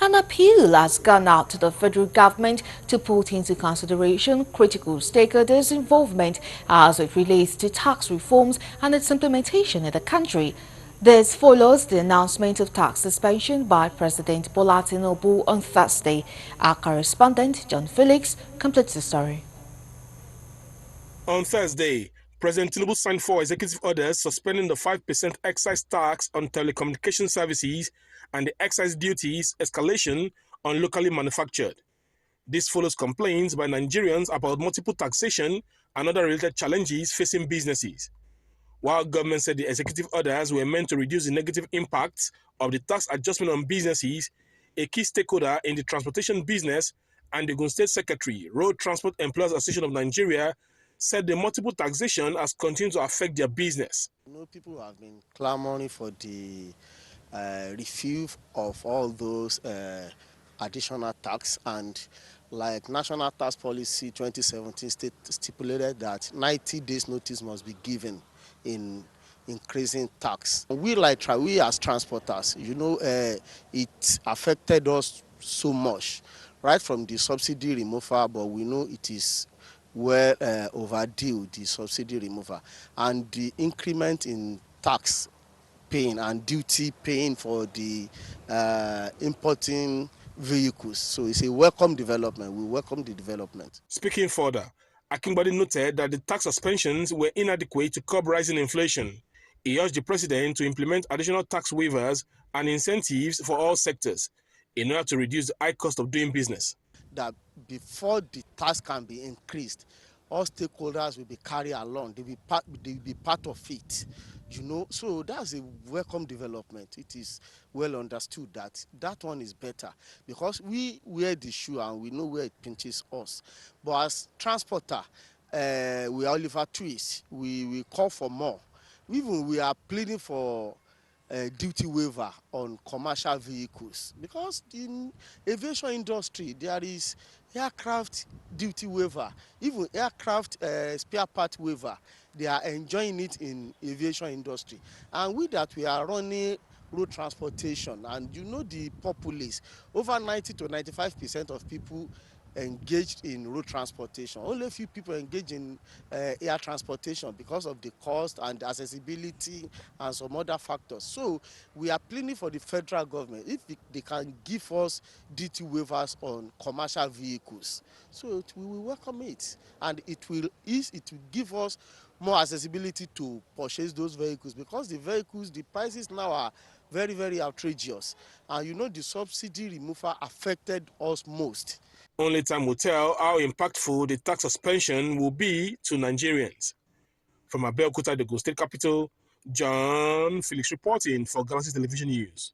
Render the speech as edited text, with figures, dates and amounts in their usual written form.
An appeal has gone out to the federal government to put into consideration critical stakeholders' involvement as it relates to tax reforms and its implementation in the country. This follows the announcement of tax suspension by President Bola Tinubu on Thursday. Our correspondent, John Felix, completes the story. On Thursday, President Tinubu signed 4 executive orders suspending the 5% excise tax on telecommunication services and the excise duties escalation on locally manufactured. This follows complaints by Nigerians about multiple taxation and other related challenges facing businesses. While government said the executive orders were meant to reduce the negative impacts of the tax adjustment on businesses, a key stakeholder in the transportation business and the Ogun State Secretary, Road Transport Employers Association of Nigeria, said the multiple taxation has continued to affect their business. People have been clamoring for the review of all those additional tax, and like National Tax Policy 2017 stipulated that 90 days notice must be given in increasing tax. We as transporters, it affected us so much, right from the subsidy removal, but we know it is well overdue, the subsidy removal, and the increment in tax paying and duty paying for the importing vehicles. So it's a welcome development. We welcome the development. Speaking further, Akingbade noted that the tax suspensions were inadequate to curb rising inflation. He urged the president to implement additional tax waivers and incentives for all sectors in order to reduce the high cost of doing business. That before the tax can be increased, all stakeholders will be carried along. They will be part of it. So that's a welcome development. It is well understood that that one is better because we wear the shoe and we know where it pinches us. But as transporter, we are Oliver Twist. We call for more. Even we are pleading for duty waiver on commercial vehicles, because in aviation industry there is aircraft duty waiver, even aircraft spare part waiver. They are enjoying it in aviation industry, and with that we are running road transportation, and the populace, over 90 to 95% of people engaged in road transportation. Only a few people engage in air transportation because of the cost and accessibility and some other factors. So we are pleading for the federal government if they can give us duty waivers on commercial vehicles. So we will welcome it, and it will give us more accessibility to purchase those vehicles, because the prices now are very, very outrageous, and the subsidy removal affected us most. Only time will tell how impactful the tax suspension will be to Nigerians. From Abeokuta, the Ogun State capital, John Felix reporting for Galaxy Television News.